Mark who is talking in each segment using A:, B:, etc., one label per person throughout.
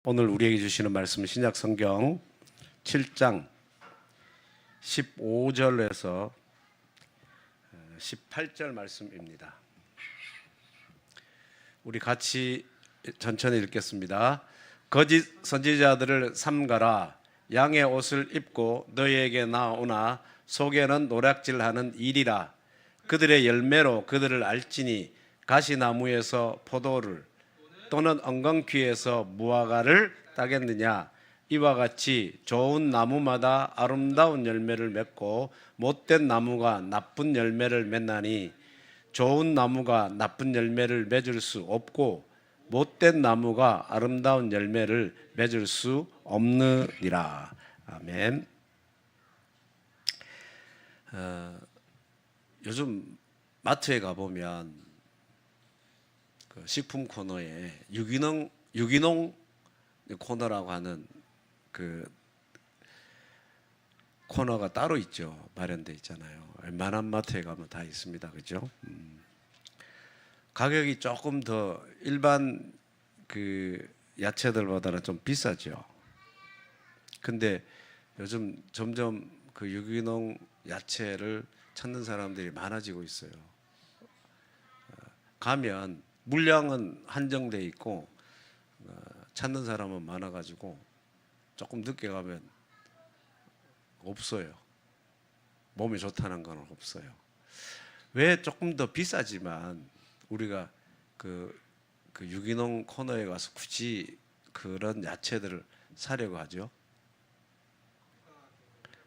A: 오늘 우리에게 주시는 말씀은 신약 성경 7장 15절에서 18절 말씀입니다. 우리 같이 천천히 읽겠습니다. 거짓 선지자들을 삼가라. 양의 옷을 입고 너희에게 나오나 속에는 노략질하는 일이라. 그들의 열매로 그들을 알지니 가시나무에서 포도를 또는 엉겅퀴에서 무화과를 따겠느냐. 이와 같이 좋은 나무마다 아름다운 열매를 맺고 못된 나무가 나쁜 열매를 맺나니 좋은 나무가 나쁜 열매를 맺을 수 없고 못된 나무가 아름다운 열매를 맺을 수 없느니라. 아멘. 요즘 마트에 가보면 그 식품 코너에 유기농 코너라고 하는 그 코너가 따로 있죠. 마련되어 있잖아요. 웬만한 마트에 가면 다 있습니다. 그죠? 가격이 조금 더 일반 그 야채들보다는 좀 비싸죠. 근데 요즘 점점 그 유기농 야채를 찾는 사람들이 많아지고 있어요. 가면 물량은 한정돼 있고 찾는 사람은 많아가지고 조금 늦게 가면 없어요. 몸에 좋다는 건 없어요. 왜 조금 더 비싸지만 우리가 그 유기농 코너에 가서 굳이 그런 야채들을 사려고 하죠?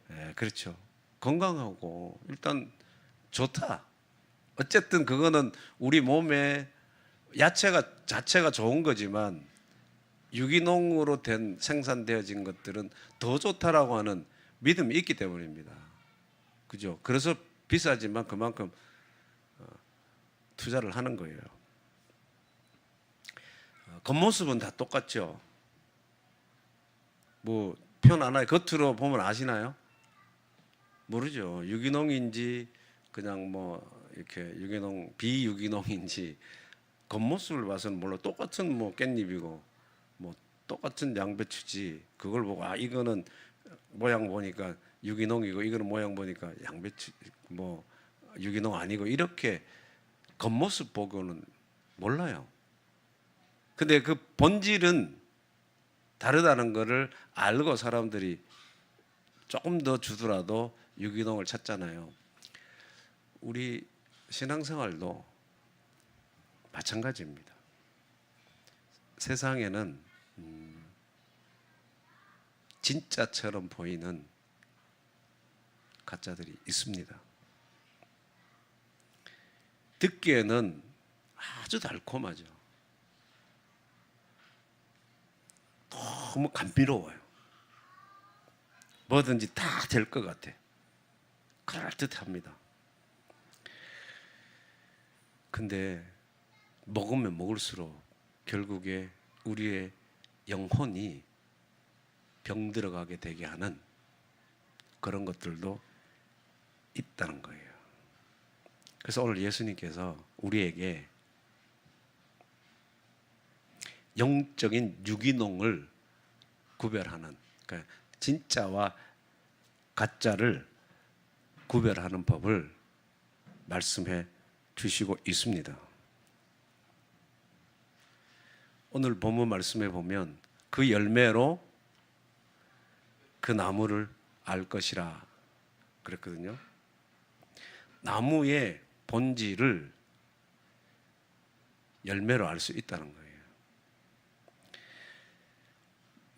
A: 네, 그렇죠. 건강하고 일단 좋다. 어쨌든 그거는 우리 몸에 야채가 자체가 좋은 거지만 유기농으로 된 생산되어진 것들은 더 좋다라고 하는 믿음이 있기 때문입니다. 그죠? 그래서 비싸지만 그만큼 투자를 하는 거예요. 겉모습은 다 똑같죠. 뭐 표현 안 하요. 겉으로 보면 아시나요? 모르죠. 유기농인지 그냥 뭐 이렇게 유기농 비유기농인지 겉모습을 봐서는 몰라. 똑같은 뭐 깻잎이고 뭐 똑같은 양배추지. 그걸 보고 아 이거는 모양 보니까 유기농이고 이거는 모양 보니까 양배추 뭐 유기농 아니고 이렇게 겉모습 보고는 몰라요. 근데 그 본질은 다르다는 것을 알고 사람들이 조금 더 주더라도 유기농을 찾잖아요. 우리 신앙생활도 마찬가지입니다. 세상에는 진짜처럼 보이는 가짜들이 있습니다. 듣기에는 아주 달콤하죠. 너무 감미로워요. 뭐든지 다 될 것 같아. 그럴듯합니다. 근데 먹으면 먹을수록 결국에 우리의 영혼이 병들어가게 되게 하는 그런 것들도 있다는 거예요. 그래서 오늘 예수님께서 우리에게 영적인 유기농을 구별하는, 그러니까 진짜와 가짜를 구별하는 법을 말씀해 주시고 있습니다. 오늘 본문 말씀에 보면 그 열매로 그 나무를 알 것이라 그랬거든요. 나무의 본질을 열매로 알 수 있다는 거예요.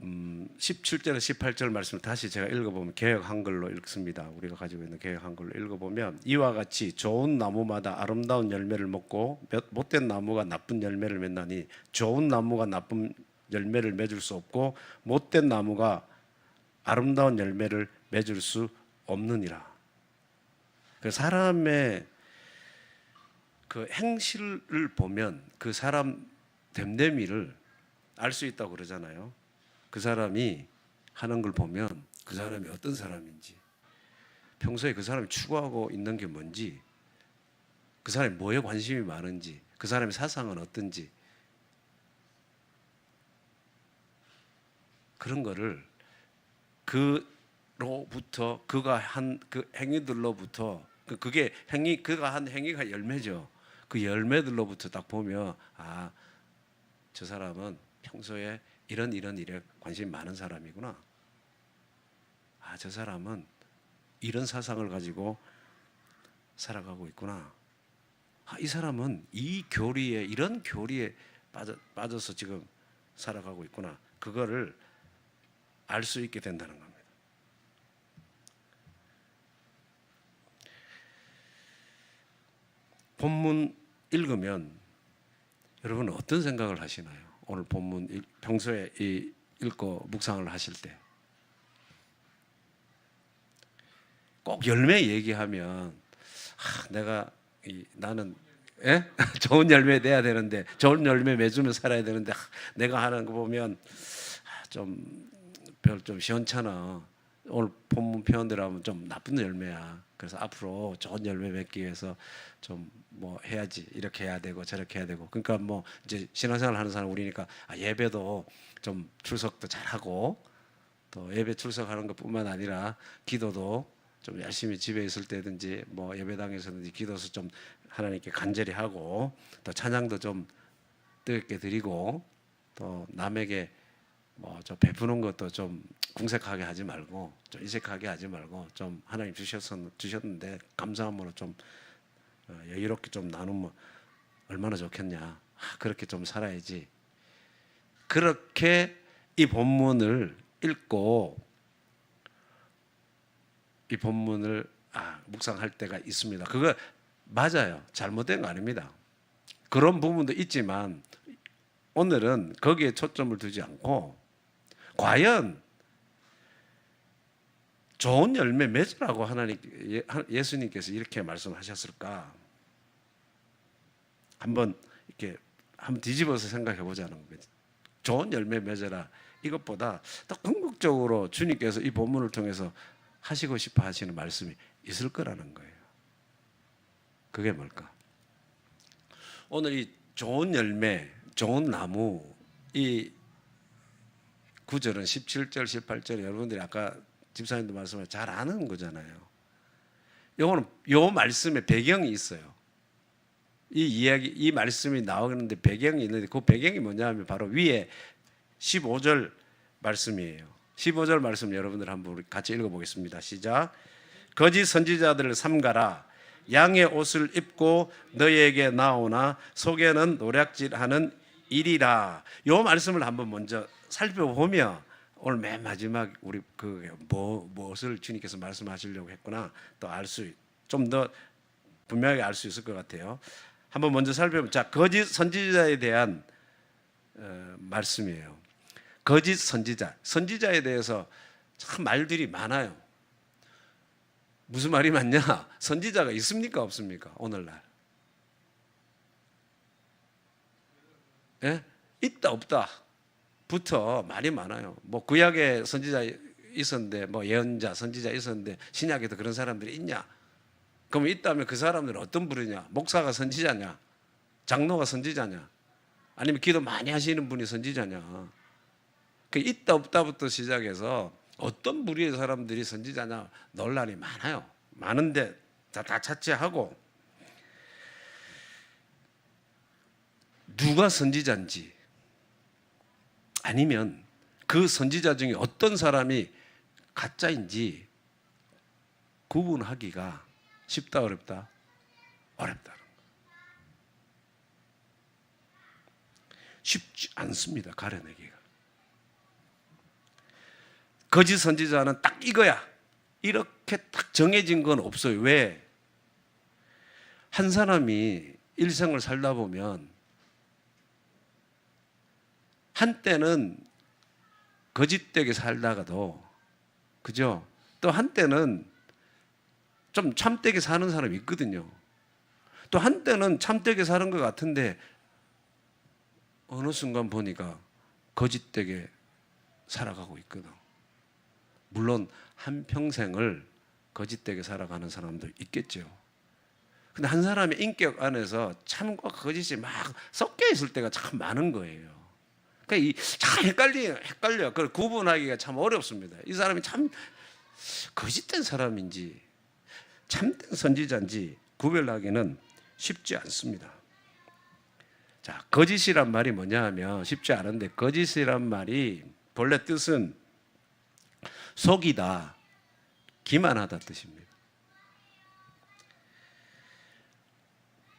A: 17절, 18절 말씀을 다시 제가 읽어보면 개역 한글로 읽습니다. 우리가 가지고 있는 개역 한글로 읽어보면 이와 같이 좋은 나무마다 아름다운 열매를 먹고 못된 나무가 나쁜 열매를 맺나니 좋은 나무가 나쁜 열매를 맺을 수 없고 못된 나무가 아름다운 열매를 맺을 수 없느니라. 사람의 그 행실을 보면 그 사람 됨됨이를 알 수 있다고 그러잖아요. 그 사람이 하는 걸 보면 그 사람이 어떤 사람인지, 평소에 그 사람이 추구하고 있는 게 뭔지, 그 사람이 뭐에 관심이 많은지, 그 사람의 사상은 어떤지 그런 거를 그로부터 그가 한 그 행위들로부터 그게 그가 한 행위가 열매죠. 그 열매들로부터 딱 보면 저 사람은 평소에 이런 일에 관심이 많은 사람이구나. 저 사람은 이런 사상을 가지고 살아가고 있구나. 이 사람은 이런 교리에 빠져서 지금 살아가고 있구나. 그거를 알 수 있게 된다는 겁니다. 본문 읽으면 여러분은 어떤 생각을 하시나요? 오늘 본문 평소에 읽고 묵상을 하실 때 꼭 열매 얘기하면 나는 좋은 열매 내야 되는데, 좋은 열매 맺으며 살아야 되는데, 내가 하는 거 보면 좀 시원찮아. 오늘 본문 표현대로 하면 좀 나쁜 열매야. 그래서 앞으로 좋은 열매 맺기 위해서 좀 뭐 해야지, 이렇게 해야 되고 저렇게 해야 되고. 그러니까 뭐 이제 신앙생활 하는 사람 우리니까 예배도 좀 출석도 잘하고, 또 예배 출석하는 것뿐만 아니라 기도도 좀 열심히 집에 있을 때든지 뭐 예배당에서든지 기도서 좀 하나님께 간절히 하고, 또 찬양도 좀 뜨겁게 드리고, 또 남에게 뭐 저 베푸는 것도 좀 궁색하게 하지 말고, 좀 인색하게 하지 말고, 좀 하나님 주셨는데 감사함으로 좀 여유롭게 좀 나누면 얼마나 좋겠냐. 그렇게 좀 살아야지. 그렇게 이 본문을 읽고 이 본문을 묵상할 때가 있습니다. 그거 맞아요. 잘못된 거 아닙니다. 그런 부분도 있지만 오늘은 거기에 초점을 두지 않고, 과연 좋은 열매 맺으라고 예수님께서 이렇게 말씀하셨을까? 한번 뒤집어서 생각해 보자는 거죠. 좋은 열매 맺어라, 이것보다 더 궁극적으로 주님께서 이 본문을 통해서 하시고 싶어 하시는 말씀이 있을 거라는 거예요. 그게 뭘까? 오늘 이 좋은 열매, 좋은 나무, 이 구절은 17절, 18절 여러분들이 아까 집사님도 말씀을 잘 아는 거잖아요. 요거는 요 말씀에 배경이 있어요. 이 말씀이 나오는데 배경이 있는데, 그 배경이 뭐냐면 바로 위에 15절 말씀이에요. 15절 말씀 여러분들 한번 우리 같이 읽어보겠습니다. 시작. 거짓 선지자들을 삼가라. 양의 옷을 입고 너희에게 나오나 속에는 노략질하는 일이라. 요 말씀을 한번 먼저 살펴보면 오늘 맨 마지막 우리 무엇을 주님께서 말씀하시려고 했구나 또 좀 더 분명하게 알 수 있을 것 같아요. 한번 먼저 살펴보면, 거짓 선지자에 대한 말씀이에요. 거짓 선지자에 대해서 참 말들이 많아요. 무슨 말이 많냐? 선지자가 있습니까 없습니까? 오늘날 있다 없다 부터 말이 많아요. 뭐 구약에 선지자 있었는데, 뭐 예언자 선지자 있었는데 신약에도 그런 사람들이 있냐? 그럼 있다면 그 사람들은 어떤 부류냐? 목사가 선지자냐? 장로가 선지자냐? 아니면 기도 많이 하시는 분이 선지자냐? 그 있다 없다부터 시작해서 어떤 부류의 사람들이 선지자냐 논란이 많아요. 많은데 다 차치하고, 누가 선지자인지, 아니면 그 선지자 중에 어떤 사람이 가짜인지 구분하기가 쉽다 어렵다? 어렵다. 쉽지 않습니다. 가려내기가. 거짓 선지자는 딱 이거야, 이렇게 딱 정해진 건 없어요. 왜? 한 사람이 일생을 살다 보면 한때는 거짓되게 살다가도, 그죠? 또 한때는 좀 참되게 사는 사람이 있거든요. 또 한때는 참되게 사는 것 같은데 어느 순간 보니까 거짓되게 살아가고 있거든. 물론 한평생을 거짓되게 살아가는 사람도 있겠죠. 근데 한 사람의 인격 안에서 참과 거짓이 막 섞여 있을 때가 참 많은 거예요. 참 헷갈려. 그걸 구분하기가 참 어렵습니다. 이 사람이 참 거짓된 사람인지 참된 선지자인지 구별하기는 쉽지 않습니다. 자, 거짓이란 말이 뭐냐 하면 쉽지 않은데, 거짓이란 말이 본래 뜻은 속이다, 기만하다 뜻입니다.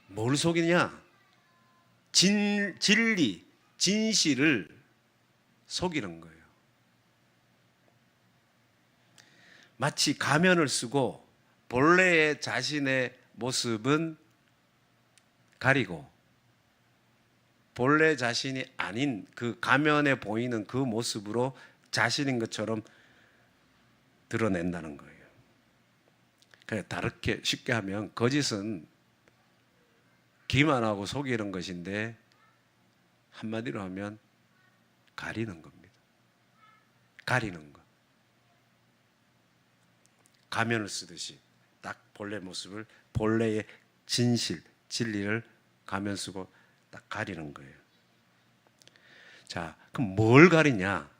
A: 뭘 속이냐? 진리, 진실을 속이는 거예요. 마치 가면을 쓰고 본래의 자신의 모습은 가리고 본래 자신이 아닌 그 가면에 보이는 그 모습으로 자신인 것처럼 드러낸다는 거예요. 그러니까 다르게 쉽게 하면 거짓은 기만하고 속이는 것인데, 한마디로 하면 가리는 겁니다. 가리는 것. 가면을 쓰듯이 딱 본래 모습을, 본래의 진실, 진리를 가면 쓰고 딱 가리는 거예요. 자, 그럼 뭘 가리냐?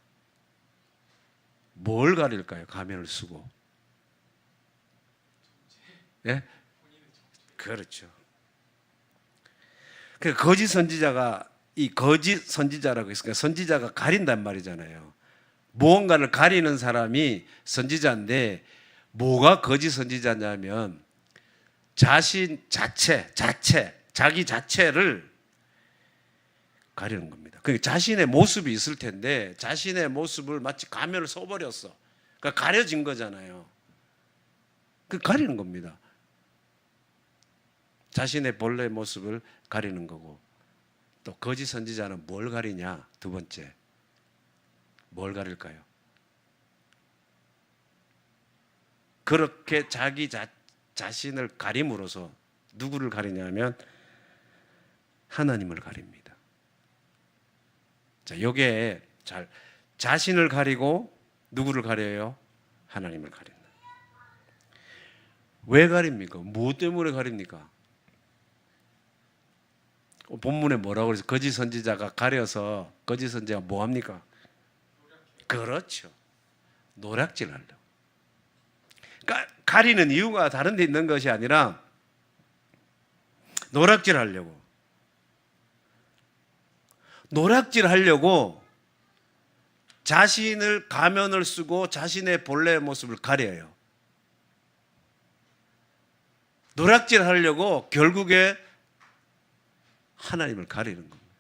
A: 뭘 가릴까요? 가면을 쓰고. 예? 그렇죠. 그 거짓 선지자가, 이 거짓 선지자라고 했으니까 선지자가 가린단 말이잖아요. 무언가를 가리는 사람이 선지자인데, 뭐가 거짓 선지자냐면 자신 자기 자체를 가리는 겁니다. 그러니까 자신의 모습이 있을 텐데 자신의 모습을 마치 가면을 써버렸어. 그러니까 가려진 거잖아요. 그 가리는 겁니다. 자신의 본래 모습을 가리는 거고, 또 거짓 선지자는 뭘 가리냐? 두 번째, 뭘 가릴까요? 그렇게 자기 자신을 가림으로써 누구를 가리냐면 하나님을 가립니다. 자, 요게 자신을 가리고 누구를 가려요? 하나님을 가린다. 왜 가립니까? 무엇 때문에 가립니까? 본문에 뭐라고 그래서 거짓 선지자가 가려서 거짓 선지자가 뭐 합니까? 그렇죠. 노략질 하려고. 그러니까 가리는 이유가 다른 데 있는 것이 아니라 노략질 하려고. 노략질 하려고 자신을 가면을 쓰고 자신의 본래 모습을 가려요. 노략질 하려고 결국에 하나님을 가리는 겁니다.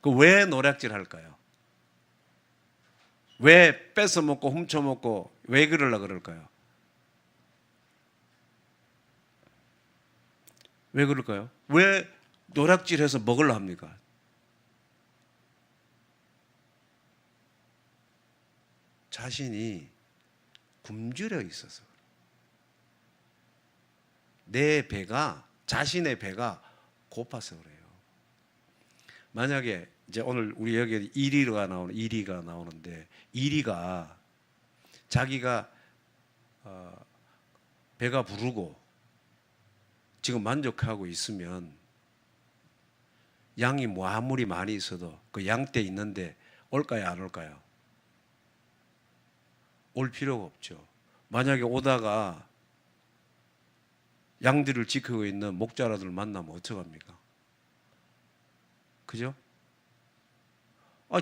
A: 그 왜 노략질 할까요? 왜 뺏어 먹고 훔쳐 먹고 왜 그러려고 그럴까요? 왜 그럴까요? 왜 노략질해서 먹으려 합니까? 자신이 굶주려 있어서. 내 배가, 자신의 배가 고파서 그래요. 만약에 이제 오늘 우리 여기 1위가 나오는데 1위가 자기가 배가 부르고 지금 만족하고 있으면 양이 뭐 아무리 많이 있어도 그 양떼 있는데 올까요, 안 올까요? 올 필요가 없죠. 만약에 오다가 양들을 지키고 있는 목자라들 만나면 어떡합니까? 그죠?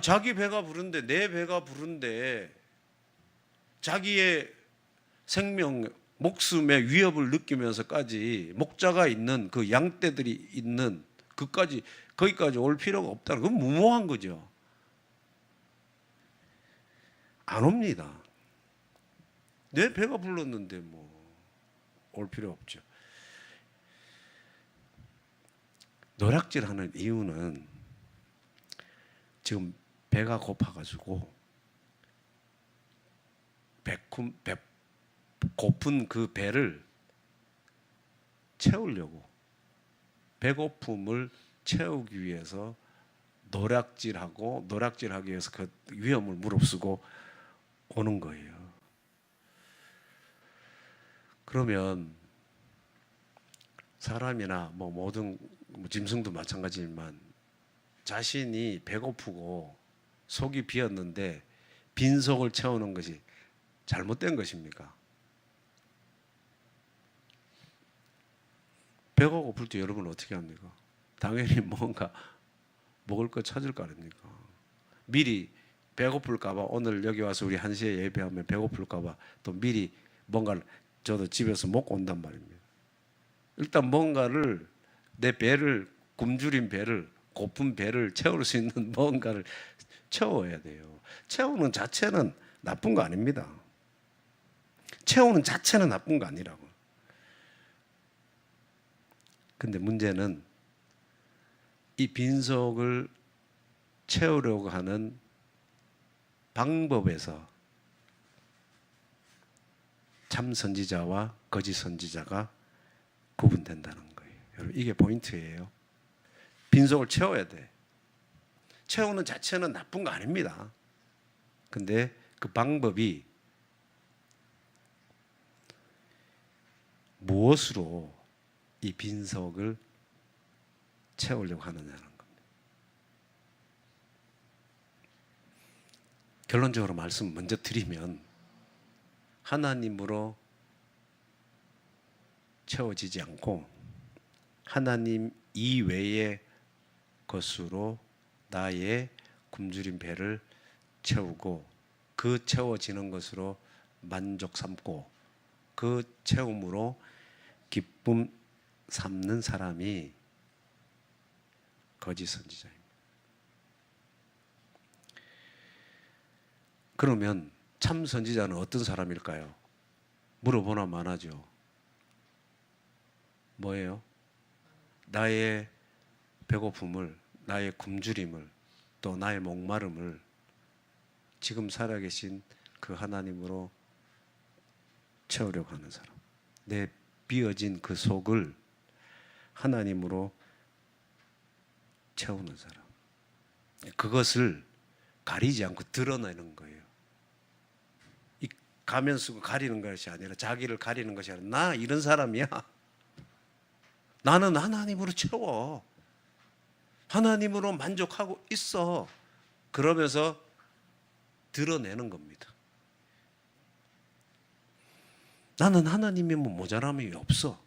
A: 자기 배가 부른데, 내 배가 부른데 자기의 생명, 목숨의 위협을 느끼면서까지 목자가 있는 그 양떼들이 있는 거기까지 올 필요가 없다. 그건 무모한 거죠. 안 옵니다. 내 배가 불렀는데 뭐 올 필요 없죠. 노략질하는 이유는 지금 배가 고파가지고 고픈 그 배를 채우려고, 배고픔을 채우기 위해서 노략질하기 위해서 그 위험을 무릅쓰고 오는 거예요. 그러면 사람이나 뭐 모든 짐승도 마찬가지지만 자신이 배고프고 속이 비었는데 빈속을 채우는 것이 잘못된 것입니까? 배가 고플 때 여러분 어떻게 합니까? 당연히 뭔가 먹을 거 찾을 거 아닙니까? 미리 배고플까봐 오늘 여기 와서 우리 1시에 예배하면 배고플까봐 또 미리 뭔가를 저도 집에서 먹고 온단 말입니다. 일단 뭔가를 내 배를 굶주린 배를 고픈 배를 채울 수 있는 뭔가를 채워야 돼요. 채우는 자체는 나쁜 거 아닙니다. 채우는 자체는 나쁜 거 아니라고. 근데 문제는 이 빈속을 채우려고 하는 방법에서 참 선지자와 거짓 선지자가 구분된다는 거예요. 여러분, 이게 포인트예요. 빈속을 채워야 돼. 채우는 자체는 나쁜 거 아닙니다. 근데 그 방법이 무엇으로 이 빈속을 채우려고 하느냐는 겁니다. 결론적으로 말씀 먼저 드리면 하나님으로 채워지지 않고 하나님 이외의 것으로 나의 굶주린 배를 채우고 그 채워지는 것으로 만족 삼고 그 채움으로 기쁨 삼는 사람이 거짓 선지자입니다. 그러면 참 선지자는 어떤 사람일까요? 물어보나 마나죠. 뭐예요? 나의 배고픔을, 나의 굶주림을, 또 나의 목마름을 지금 살아계신 그 하나님으로 채우려고 하는 사람. 내 비어진 그 속을 하나님으로 채우는 사람. 그것을 가리지 않고 드러내는 거예요. 이 가면 쓰고 가리는 것이 아니라 자기를 가리는 것이 아니라 나 이런 사람이야. 나는 하나님으로 채워. 하나님으로 만족하고 있어. 그러면서 드러내는 겁니다. 나는 하나님이면 모자람이 없어.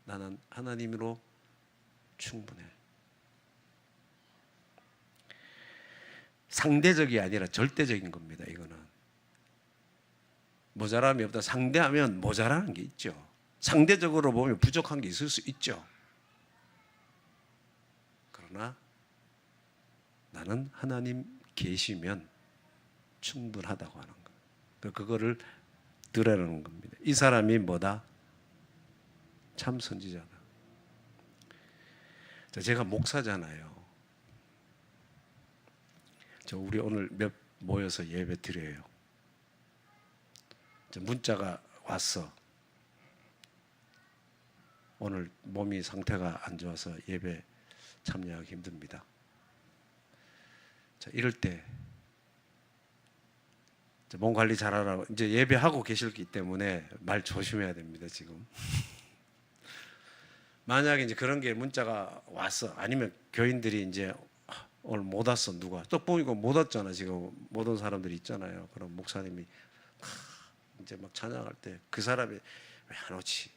A: 나는 하나님으로 충분해. 상대적이 아니라 절대적인 겁니다. 이거는 모자람이 없다. 상대하면 모자라는 게 있죠. 상대적으로 보면 부족한 게 있을 수 있죠. 그러나 나는 하나님 계시면 충분하다고 하는 거예요. 그거를 드러내는 겁니다. 이 사람이 뭐다? 참 선지자다. 제가 목사잖아요. 우리 오늘 모여서 예배 드려요. 문자가 왔어. 오늘 몸이 상태가 안 좋아서 예배 참여하기 힘듭니다. 이럴 때 몸 관리 잘하라고 이제 예배하고 계시기 때문에 말 조심해야 됩니다. 지금 만약에 이제 그런 게 문자가 왔어. 아니면 교인들이 이제 오늘 못 왔어. 누가 또 보니까 못 왔잖아. 지금 못 온 사람들이 있잖아요. 그럼 목사님이 이제 막 찬양할 때 그 사람이 왜 안 오지?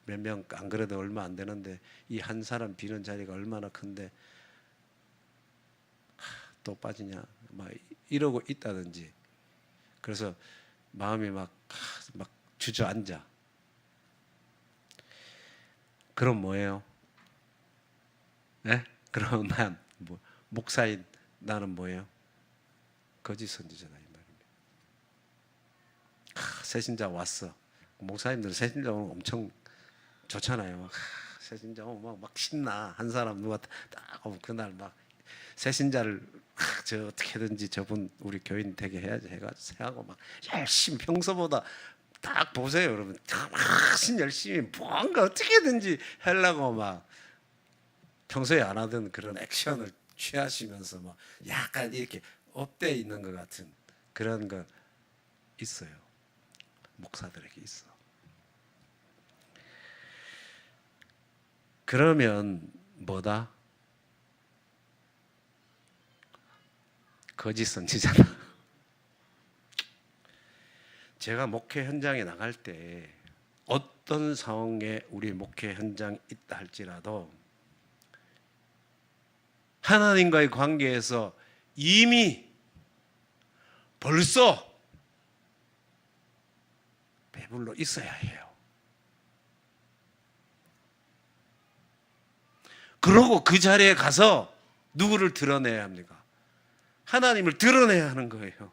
A: 몇 명 안 그래도 얼마 안 되는데 이 한 사람 비는 자리가 얼마나 큰데 또 빠지냐 막 이러고 있다든지. 그래서 마음이 막 주저앉아. 그럼 뭐예요? 네? 그럼 난 목사인 나는 뭐예요? 거짓 선지자다 이 말입니다. 새신자 왔어. 목사님들은 새신자 오면 엄청 좋잖아요. 새신자 오면 막 신나. 한 사람 누가 딱 오면 그날 막 새신자를 저 어떻게든지 저분 우리 교인 되게 해야지 해가지고 하고 막 열심히 평소보다 딱 보세요 여러분. 훨씬 열심히 뭔가 어떻게든지 하려고 막 평소에 안 하던 그런 액션을 취하시면서 막 약간 이렇게 업돼 있는 것 같은 그런 거 있어요. 목사들에게 있어. 그러면 뭐다? 거짓 선지자다. 제가 목회 현장에 나갈 때 어떤 상황에 우리 목회 현장이 있다 할지라도 하나님과의 관계에서 이미 벌써 배불러 있어야 해요. 그러고 그 자리에 가서 누구를 드러내야 합니까? 하나님을 드러내야 하는 거예요.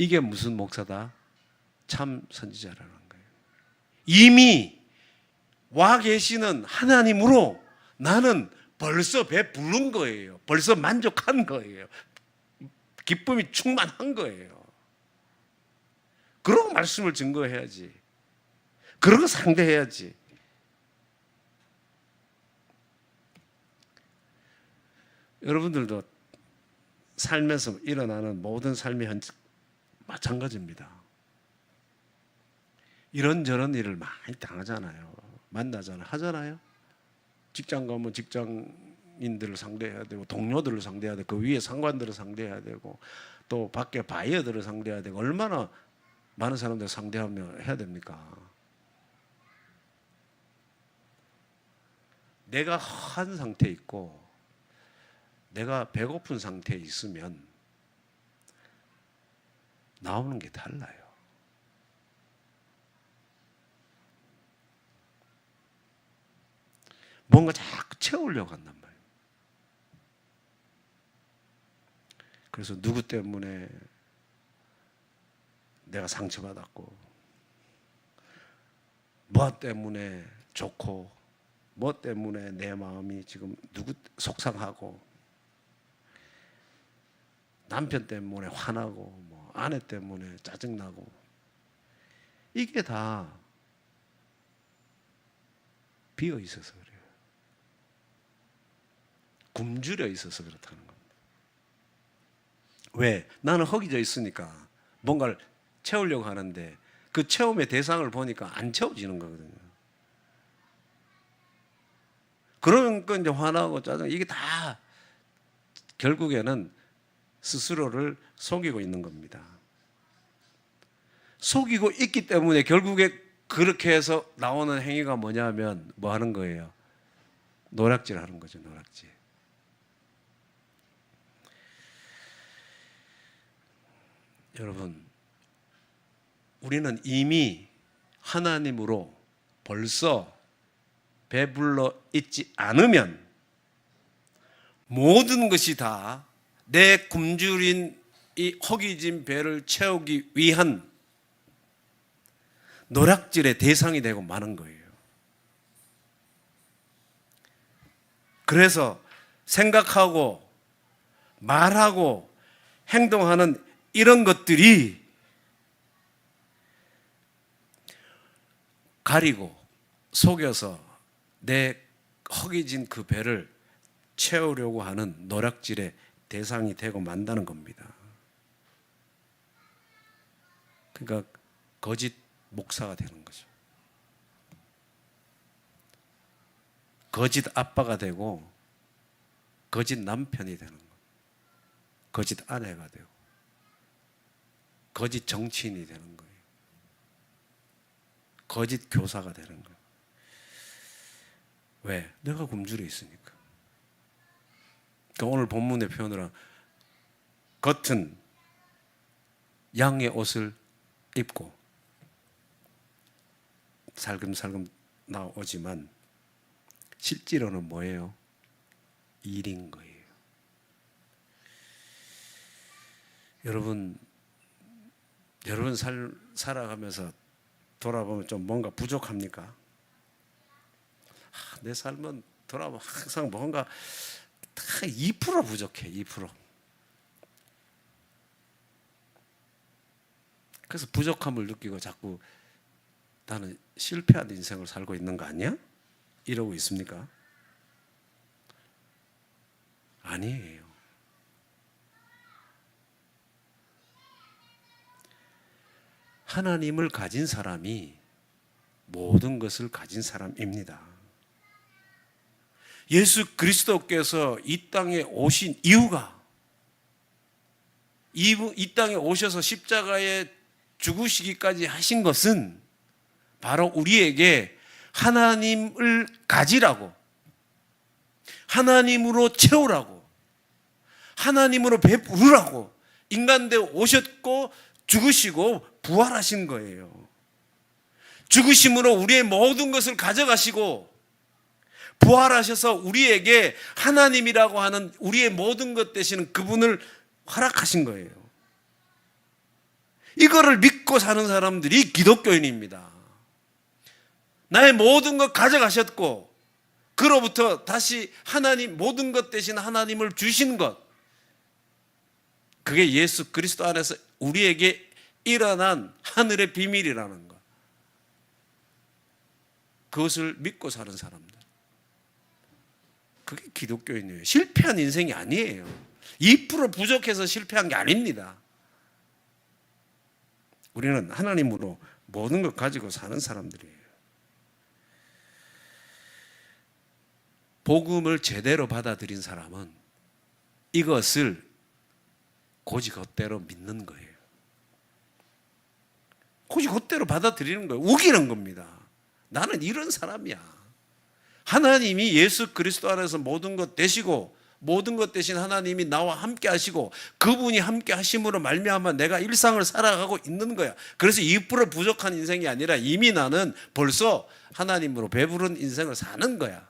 A: 이게 무슨 목사다? 참 선지자라는 거예요. 이미 와 계시는 하나님으로 나는 벌써 배부른 거예요. 벌써 만족한 거예요. 기쁨이 충만한 거예요. 그러고 말씀을 증거해야지. 그러고 상대해야지. 여러분들도 살면서 일어나는 모든 삶의 마찬가지입니다. 이런저런 일을 많이 당하잖아요. 만나잖아요. 하잖아요. 직장 가면 직장인들을 상대해야 되고 동료들을 상대해야 되고 그 위에 상관들을 상대해야 되고 또 밖에 바이어들을 상대해야 되고 얼마나 많은 사람들 상대하며 해야 됩니까? 내가 한 상태에 있고 내가 배고픈 상태에 있으면 나오는 게 달라요. 뭔가 자꾸 채우려고 한단 말이에요. 그래서 누구 때문에 내가 상처받았고 뭐 때문에 좋고 뭐 때문에 내 마음이 지금 누구 속상하고 남편 때문에 화나고 뭐 아내 때문에 짜증나고 이게 다 비어 있어서 그래요. 굶주려 있어서 그렇다는 겁니다. 왜? 나는 허기져 있으니까 뭔가를 채우려고 하는데 그 채움의 대상을 보니까 안 채워지는 거거든요. 그러니까 이제 화나고 짜증 이게 다 결국에는 스스로를 속이고 있는 겁니다. 속이고 있기 때문에 결국에 그렇게 해서 나오는 행위가 뭐냐면 뭐 하는 거예요? 노략질 하는 거죠. 노략질. 여러분, 우리는 이미 하나님으로 벌써 배불러 있지 않으면 모든 것이 다 내 굶주린 이 허기진 배를 채우기 위한 노략질의 대상이 되고 마는 거예요. 그래서 생각하고 말하고 행동하는 이런 것들이 가리고 속여서 내 허기진 그 배를 채우려고 하는 노략질의 대상이 되고 만다는 겁니다. 그러니까 거짓 목사가 되는 거죠. 거짓 아빠가 되고 거짓 남편이 되는 거예요. 거짓 아내가 되고 거짓 정치인이 되는 거예요. 거짓 교사가 되는 거예요. 왜? 내가 굶주려 있으니까. 그러니까 오늘 본문의 표현으로 겉은 양의 옷을 입고 살금살금 나오지만 실제로는 뭐예요? 일인 거예요. 여러분 살아가면서 돌아보면 좀 뭔가 부족합니까? 내 삶은 돌아보면 항상 뭔가 다 2% 부족해. 2%. 그래서 부족함을 느끼고 자꾸 나는 실패한 인생을 살고 있는 거 아니야? 이러고 있습니까? 아니에요. 하나님을 가진 사람이 모든 것을 가진 사람입니다. 예수 그리스도께서 이 땅에 오신 이유가, 이 땅에 오셔서 십자가에 죽으시기까지 하신 것은 바로 우리에게 하나님을 가지라고, 하나님으로 채우라고, 하나님으로 베푸라고 인간되어 오셨고 죽으시고 부활하신 거예요. 죽으심으로 우리의 모든 것을 가져가시고 부활하셔서 우리에게 하나님이라고 하는 우리의 모든 것 되시는 그분을 허락하신 거예요. 이거를 믿고 사는 사람들이 기독교인입니다. 나의 모든 것 가져가셨고 그로부터 다시 하나님, 모든 것 대신 하나님을 주신 것, 그게 예수 그리스도 안에서 우리에게 일어난 하늘의 비밀이라는 것, 그것을 믿고 사는 사람들, 그게 기독교인이에요. 실패한 인생이 아니에요. 2% 부족해서 실패한 게 아닙니다. 우리는 하나님으로 모든 것 가지고 사는 사람들이에요. 복음을 제대로 받아들인 사람은 이것을 고지것대로 믿는 거예요. 고지것대로 받아들이는 거예요. 우기는 겁니다. 나는 이런 사람이야. 하나님이 예수 그리스도 안에서 모든 것 되시고 모든 것 대신 하나님이 나와 함께 하시고 그분이 함께 하심으로 말미암아 내가 일상을 살아가고 있는 거야. 그래서 2% 부족한 인생이 아니라 이미 나는 벌써 하나님으로 배부른 인생을 사는 거야.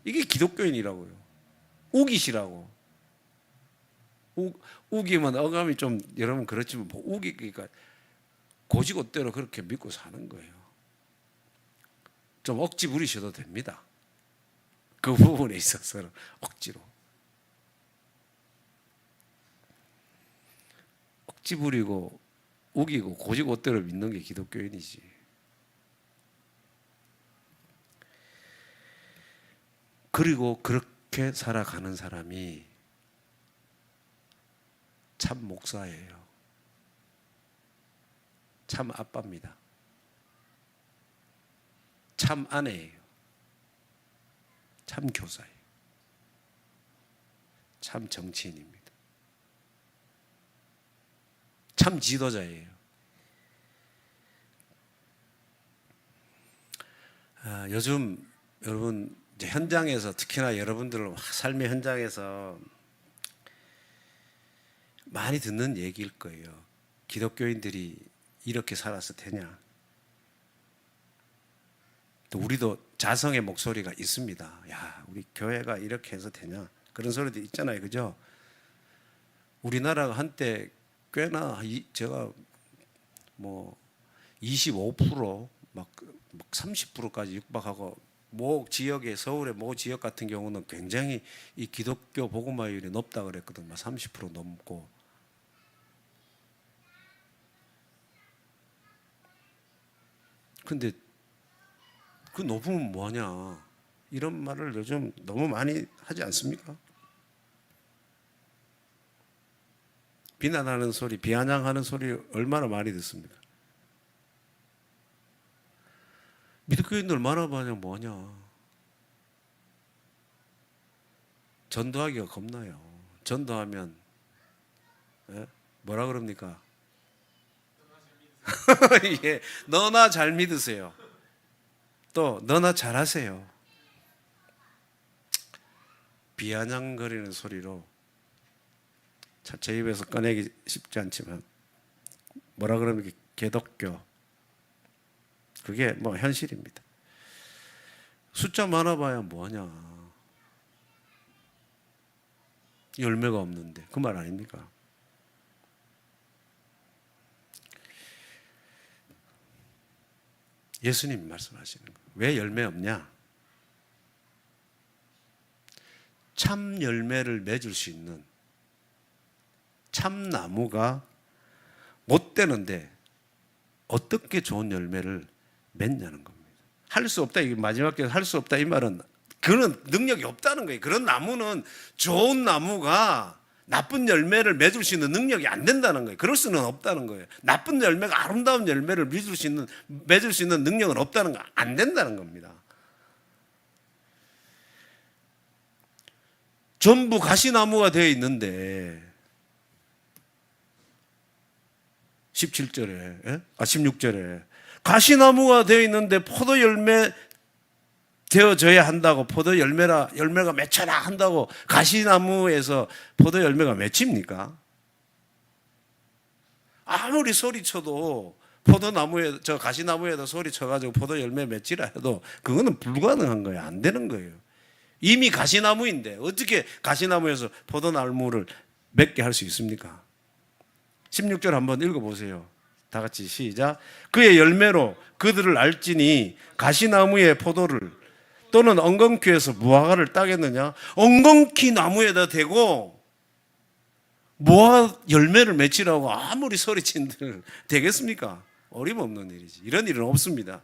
A: 이게 기독교인이라고요. 우기시라고. 우기면 어감이 좀 여러분 그렇지만 우기니까 고지고대로 그렇게 믿고 사는 거예요. 좀 억지 부리셔도 됩니다. 그 부분에 있어서는 억지로. 억지 부리고 우기고 고지고대로 믿는 게 기독교인이지. 그리고 그렇게 살아가는 사람이 참 목사예요. 참 아빠입니다. 참 아내예요. 참 교사예요. 참 정치인입니다. 참 지도자예요. 요즘 여러분 이제 현장에서, 특히나 여러분들 삶의 현장에서 많이 듣는 얘기일 거예요. 기독교인들이 이렇게 살아서 되냐? 또 우리도 자성의 목소리가 있습니다. 야, 우리 교회가 이렇게 해서 되냐? 그런 소리도 있잖아요, 그죠? 우리나라가 한때 꽤나 제가 뭐 25% 막 30%까지 육박하고, 모 지역에, 서울의 모 지역 같은 경우는 굉장히 이 기독교 복음화율이 높다 그랬거든. 막 30% 넘고. 근데 그 높으면 뭐하냐, 이런 말을 요즘 너무 많이 하지 않습니까? 비난하는 소리, 비아냥하는 소리 얼마나 많이 듣습니까? 기독교인들 많아봐야 뭐하냐. 전도하기가 겁나요. 전도하면 뭐라 그럽니까? 예, 너나 잘 믿으세요. 또 너나 잘하세요. 비아냥거리는 소리로 참 제 입에서 꺼내기 쉽지 않지만 뭐라 그러면 개독교, 그게 뭐 현실입니다. 숫자 많아봐야 뭐하냐. 열매가 없는데, 그 말 아닙니까? 예수님이 말씀하시는 거예요. 왜 열매 없냐? 참 열매를 맺을 수 있는 참 나무가 못 되는데 어떻게 좋은 열매를 맺냐는 겁니다. 할 수 없다, 이 마지막에 할 수 없다 이 말은 그런 능력이 없다는 거예요. 그런 나무는, 좋은 나무가 나쁜 열매를 맺을 수 있는 능력이 안 된다는 거예요. 그럴 수는 없다는 거예요. 나쁜 열매가 아름다운 열매를 맺을 수 있는 능력은 없다는 거, 안 된다는 겁니다. 전부 가시나무가 되어 있는데 16절에 가시나무가 되어 있는데 포도 열매 되어져야 한다고, 포도 열매가 맺혀라 한다고 가시나무에서 포도 열매가 맺힙니까? 아무리 소리쳐도 포도나무에, 저 가시나무에다 소리쳐가지고 포도 열매 맺히라 해도 그거는 불가능한 거예요. 안 되는 거예요. 이미 가시나무인데 어떻게 가시나무에서 포도나무를 맺게 할 수 있습니까? 16절 한번 읽어보세요. 다 같이 시작. 그의 열매로 그들을 알지니 가시나무의 포도를 또는 엉겅퀴에서 무화과를 따겠느냐? 엉겅퀴 나무에다 대고 무화과 열매를 맺히라고 아무리 소리친들 되겠습니까? 어림없는 일이지. 이런 일은 없습니다.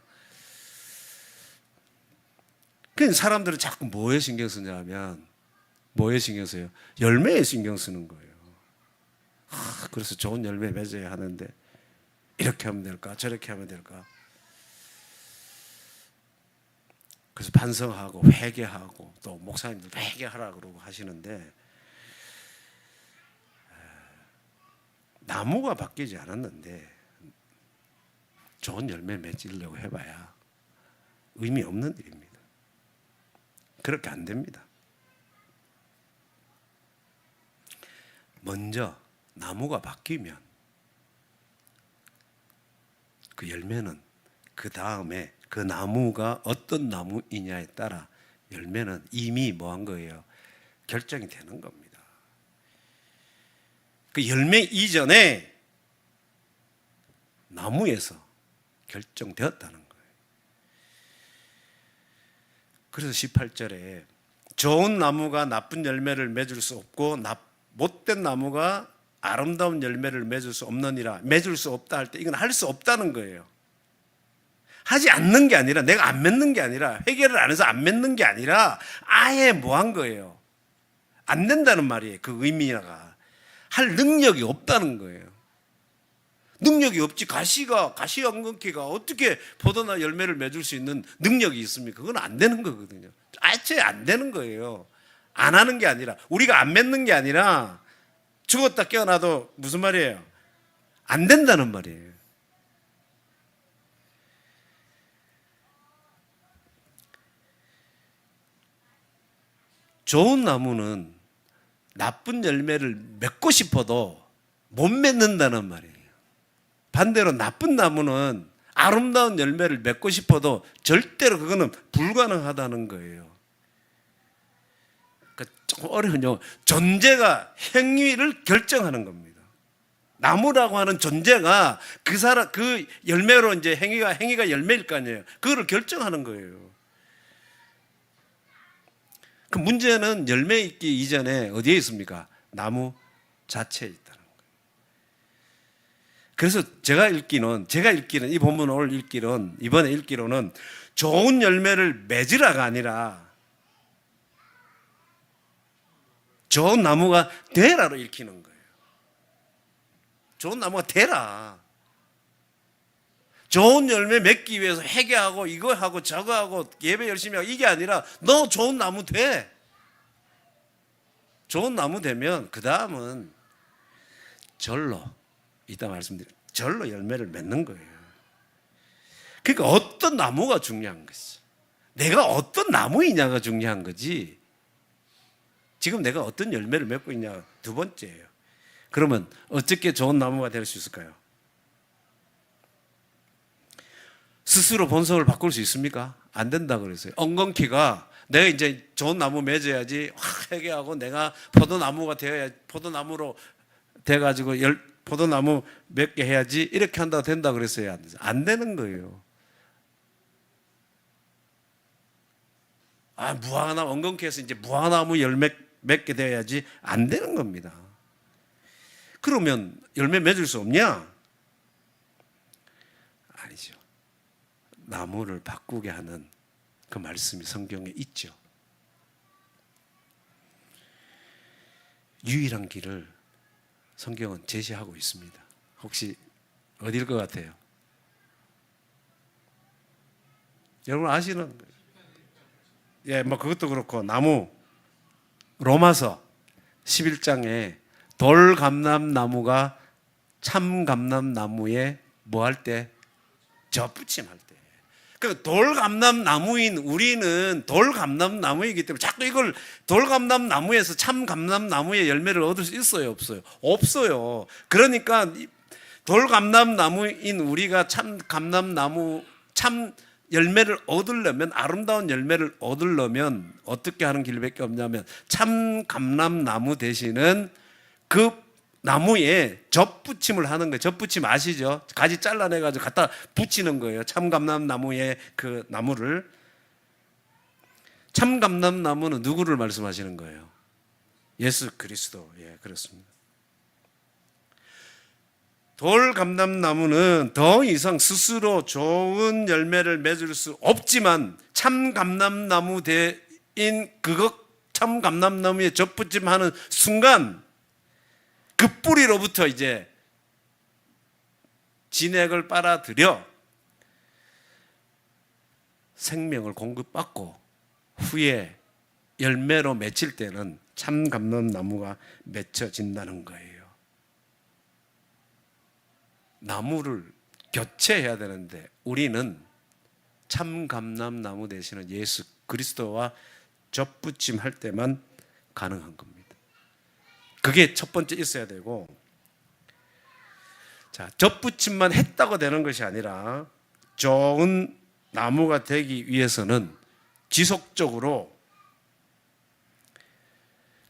A: 그러니까 사람들은 자꾸 뭐에 신경 쓰냐면, 뭐에 신경 써요? 열매에 신경 쓰는 거예요. 그래서 좋은 열매 맺어야 하는데 이렇게 하면 될까? 저렇게 하면 될까? 그래서 반성하고 회개하고 또 목사님들 회개하라 그러고 하시는데, 나무가 바뀌지 않았는데 좋은 열매 맺으려고 해봐야 의미 없는 일입니다. 그렇게 안 됩니다. 먼저 나무가 바뀌면 그 열매는 그 다음에 그 나무가 어떤 나무이냐에 따라 열매는 이미 뭐 한 거예요? 결정이 되는 겁니다. 그 열매 이전에 나무에서 결정되었다는 거예요. 그래서 18절에 좋은 나무가 나쁜 열매를 맺을 수 없고 못된 나무가 아름다운 열매를 맺을 수 없느니라. 맺을 수 없다 할 때 이건 할 수 없다는 거예요. 하지 않는 게 아니라, 내가 안 맺는 게 아니라, 회개를 안 해서 안 맺는 게 아니라 아예 뭐 한 거예요. 안 된다는 말이에요. 그 의미가 할 능력이 없다는 거예요. 능력이 없지. 가시 엉겅퀴가 어떻게 포도나 열매를 맺을 수 있는 능력이 있습니까? 그건 안 되는 거거든요. 애초에 안 되는 거예요. 안 하는 게 아니라, 우리가 안 맺는 게 아니라 죽었다 깨어나도 무슨 말이에요? 안 된다는 말이에요. 좋은 나무는 나쁜 열매를 맺고 싶어도 못 맺는다는 말이에요. 반대로 나쁜 나무는 아름다운 열매를 맺고 싶어도 절대로 그거는 불가능하다는 거예요. 그러니까 조금 어려운 용어, 존재가 행위를 결정하는 겁니다. 나무라고 하는 존재가 그 열매로 이제 행위가 열매일 거 아니에요. 그거를 결정하는 거예요. 그 문제는 열매 있기 이전에 어디에 있습니까? 나무 자체에 있다는 거예요. 그래서 제가 읽기는 이 본문을 오늘 이번에 읽기로는 좋은 열매를 맺으라가 아니라 좋은 나무가 되라로 읽히는 거예요. 좋은 나무가 되라. 좋은 열매 맺기 위해서 회개하고 이거 하고 저거 하고 예배 열심히 하고 이게 아니라 너 좋은 나무 돼. 좋은 나무 되면 그 다음은 절로, 이따 말씀드릴게요. 절로 열매를 맺는 거예요. 그러니까 어떤 나무가 중요한 것이, 내가 어떤 나무이냐가 중요한 거지, 지금 내가 어떤 열매를 맺고 있냐 두 번째예요. 그러면 어떻게 좋은 나무가 될 수 있을까요? 스스로 본성을 바꿀 수 있습니까? 안 된다 그랬어요. 엉겅퀴가 내가 이제 좋은 나무 맺어야지, 회개하고 내가 포도나무가 되어야, 포도나무로 돼가지고 포도나무 맺게 해야지, 이렇게 한다고 된다 그랬어요. 안 되는 거예요. 무화과나무 엉겅퀴에서 이제 무화과나무 열매 맺게 되어야지, 안 되는 겁니다. 그러면 열매 맺을 수 없냐? 아니죠. 나무를 바꾸게 하는 그 말씀이 성경에 있죠. 유일한 길을 성경은 제시하고 있습니다. 혹시 어딜 것 같아요? 여러분 아시는 거예요. 예, 뭐 그것도 그렇고 나무 로마서 11장에 돌감람나무가 참감람나무에 뭐 할 때? 젖붙임할 때. 그 돌감람나무인 우리는 돌감람나무이기 때문에 자꾸 이걸 돌감람나무에서 참감람나무의 열매를 얻을 수 있어요, 없어요? 없어요. 그러니까 돌감람나무인 우리가 참감람나무 참 열매를 얻으려면, 아름다운 열매를 얻으려면 어떻게 하는 길밖에 없냐면 참감람나무 되시는 그 나무에 젖붙임을 하는 거예요. 젖붙임 아시죠? 가지 잘라내가지고 갖다 붙이는 거예요. 참감람나무의 그 나무를. 참감람나무는 누구를 말씀하시는 거예요? 예수 그리스도. 예, 그렇습니다. 돌감람나무는 더 이상 스스로 좋은 열매를 맺을 수 없지만 참감람나무 대인 그것 참감람나무에 젖붙임하는 순간 그 뿌리로부터 이제 진액을 빨아들여 생명을 공급받고 후에 열매로 맺힐 때는 참감람나무가 맺혀진다는 거예요. 나무를 교체해야 되는데 우리는 참감람나무 되시는 예수 그리스도와 젖붙임할 때만 가능한 겁니다. 그게 첫 번째 있어야 되고, 자, 젖붙임만 했다고 되는 것이 아니라 좋은 나무가 되기 위해서는 지속적으로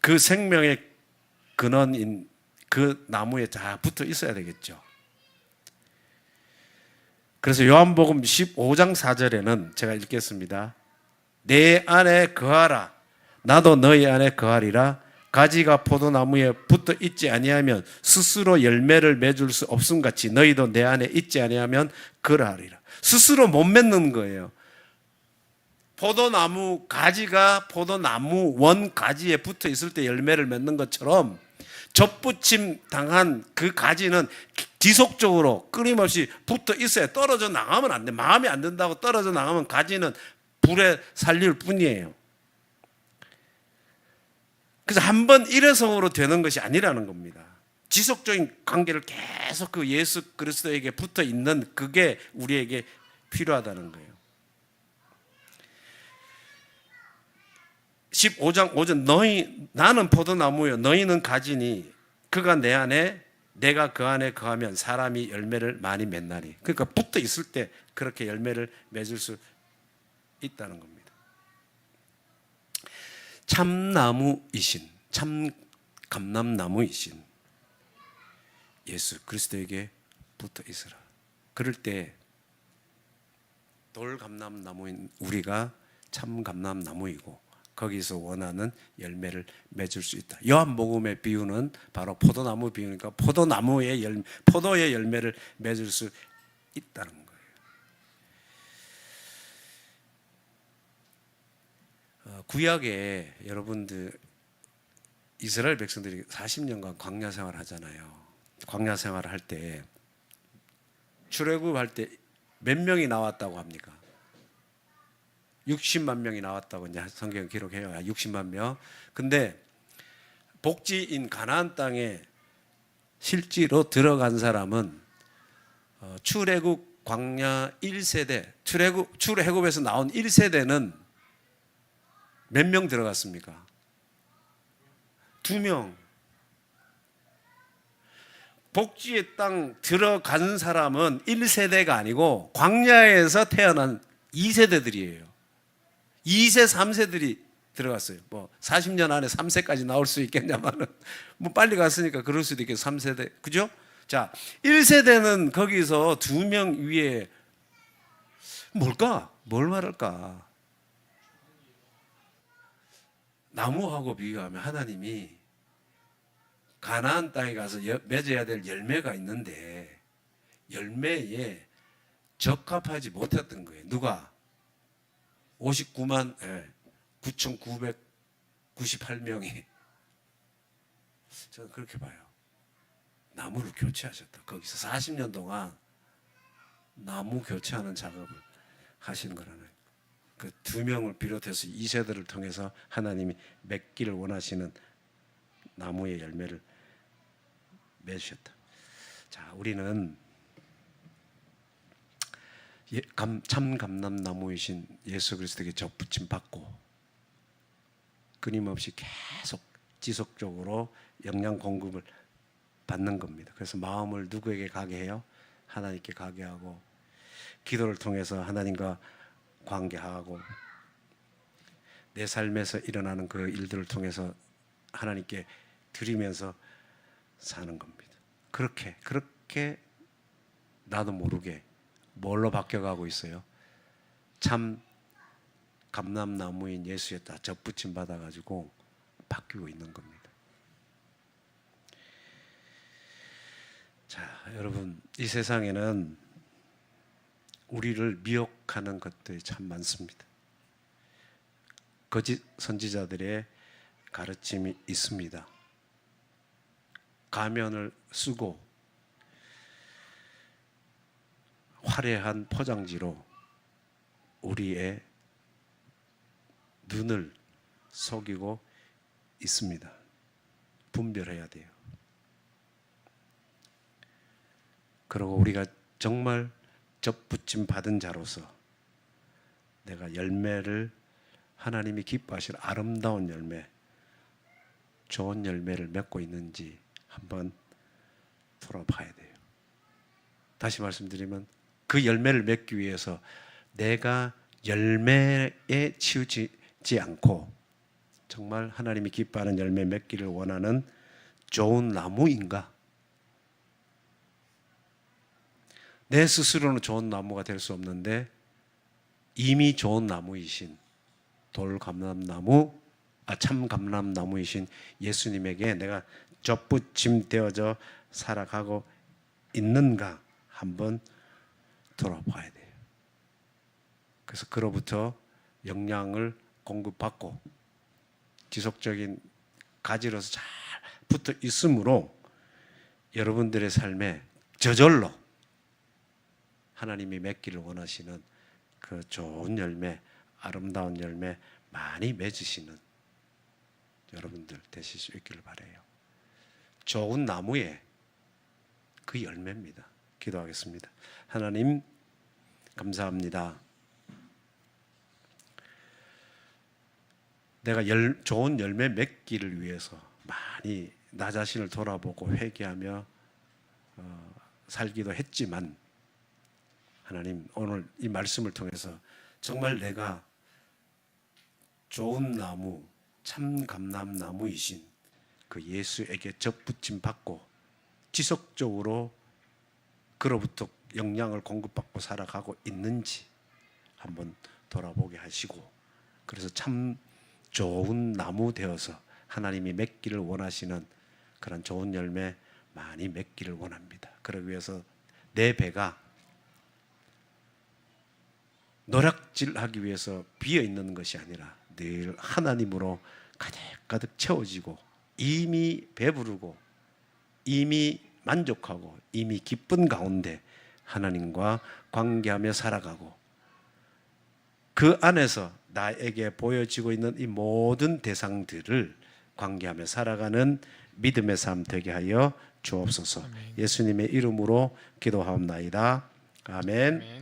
A: 그 생명의 근원인 그 나무에 다 붙어 있어야 되겠죠. 그래서 요한복음 15장 4절에는 제가 읽겠습니다. 내 안에 거하라 나도 너희 안에 거하리라. 가지가 포도나무에 붙어 있지 아니하면 스스로 열매를 맺을 수 없음같이 너희도 내 안에 있지 아니하면 그러하리라. 스스로 못 맺는 거예요. 포도나무 가지가 포도나무 원 가지에 붙어 있을 때 열매를 맺는 것처럼 젖붙임 당한 그 가지는 지속적으로 끊임없이 붙어 있어야, 떨어져 나가면 안 돼. 마음에 안 든다고 떨어져 나가면 가지는 불에 살릴 뿐이에요. 그래서 한 번 일회성으로 되는 것이 아니라는 겁니다. 지속적인 관계를 계속 그 예수 그리스도에게 붙어 있는 그게 우리에게 필요하다는 거예요. 15장 5절 나는 포도나무요 너희는 가지니 그가 내 안에 내가 그 안에 거하면 사람이 열매를 많이 맺나니. 그러니까 붙어 있을 때 그렇게 열매를 맺을 수 있다는 겁니다. 참나무이신 참감람나무이신 예수 그리스도에게 붙어 있으라. 그럴 때 돌감람나무인 우리가 참감람나무이고 거기서 원하는 열매를 맺을 수 있다. 요한복음의 비유는 바로 포도나무 비유니까 포도의 열매를 맺을 수 있다는 거예요. 구약에 여러분들 이스라엘 백성들이 40년간 광야 생활을 하잖아요. 광야 생활을 할 때 출애굽할 때 몇 명이 나왔다고 합니까? 60만 명이 나왔다고 이제 성경 기록해요. 60만 명. 근데 복지인 가나안 땅에 실제로 들어간 사람은 출애굽 광야 1세대, 출애굽에서 나온 1세대는 몇 명 들어갔습니까? 2명. 복지의 땅 들어간 사람은 1세대가 아니고 광야에서 태어난 2세대들이에요. 2세, 3세들이 들어갔어요. 뭐 40년 안에 3세까지 나올 수 있겠냐마는 뭐 빨리 갔으니까 그럴 수도 있겠죠. 3세대. 그죠? 자, 1세대는 거기서 2명 위에 뭘까? 뭘 말할까? 나무하고 비교하면 하나님이 가나안 땅에 가서 맺어야 될 열매가 있는데 열매에 적합하지 못했던 거예요. 누가? 59만 9,998명이 저는 그렇게 봐요. 나무를 교체하셨다. 거기서 40년 동안 나무 교체하는 작업을 하신 거라는, 그 두 명을 비롯해서 이 세대를 통해서 하나님이 맺기를 원하시는 나무의 열매를 맺으셨다. 자, 우리는 참 감람나무이신 예수 그리스도에게 접붙임 받고 끊임없이 계속 지속적으로 영양 공급을 받는 겁니다. 그래서 마음을 누구에게 가게 해요? 하나님께 가게 하고, 기도를 통해서 하나님과 관계하고, 내 삶에서 일어나는 그 일들을 통해서 하나님께 드리면서 사는 겁니다. 그렇게 나도 모르게 뭘로 바뀌어가고 있어요? 참 감람나무인 예수에다 접붙임 받아가지고 바뀌고 있는 겁니다. 자, 여러분, 이 세상에는 우리를 미혹하는 것들이 참 많습니다. 거짓 선지자들의 가르침이 있습니다. 가면을 쓰고 화려한 포장지로 우리의 눈을 속이고 있습니다. 분별해야 돼요. 그리고 우리가 정말 접붙임 받은 자로서 내가 열매를, 하나님이 기뻐하실 아름다운 열매, 좋은 열매를 맺고 있는지 한번 돌아봐야 돼요. 다시 말씀드리면 그 열매를 맺기 위해서 내가 열매에 치우치지 않고 정말 하나님이 기뻐하는 열매 맺기를 원하는 좋은 나무인가? 내 스스로는 좋은 나무가 될 수 없는데 이미 좋은 나무이신 참 감람나무이신 예수님에게 내가 접붙임 되어져 살아가고 있는가 한번 돌아봐야 돼요. 그래서 그로부터 영양을 공급받고 지속적인 가지로서 잘 붙어 있으므로 여러분들의 삶에 저절로 하나님이 맺기를 원하시는 그 좋은 열매, 아름다운 열매 많이 맺으시는 여러분들 되실 수 있기를 바라요. 좋은 나무의 그 열매입니다. 기도하겠습니다. 하나님, 감사합니다. 내가 좋은 열매 맺기를 위해서 많이 나 자신을 돌아보고 회개하며 살기도 했지만, 하나님, 오늘 이 말씀을 통해서 정말 내가 좋은 나무, 참 감람나무이신 그 예수에게 접붙임 받고 지속적으로 그로부터 영양을 공급받고 살아가고 있는지 한번 돌아보게 하시고, 그래서 참 좋은 나무 되어서 하나님이 맺기를 원하시는 그런 좋은 열매 많이 맺기를 원합니다. 그러기 위해서 내 배가 노략질하기 위해서 비어 있는 것이 아니라 늘 하나님으로 가득 채워지고 이미 배부르고 이미 만족하고 이미 기쁜 가운데 하나님과 관계하며 살아가고, 그 안에서 나에게 보여지고 있는 이 모든 대상들을 관계하며 살아가는 믿음의 삶 되게 하여 주옵소서. 예수님의 이름으로 기도하옵나이다. 아멘.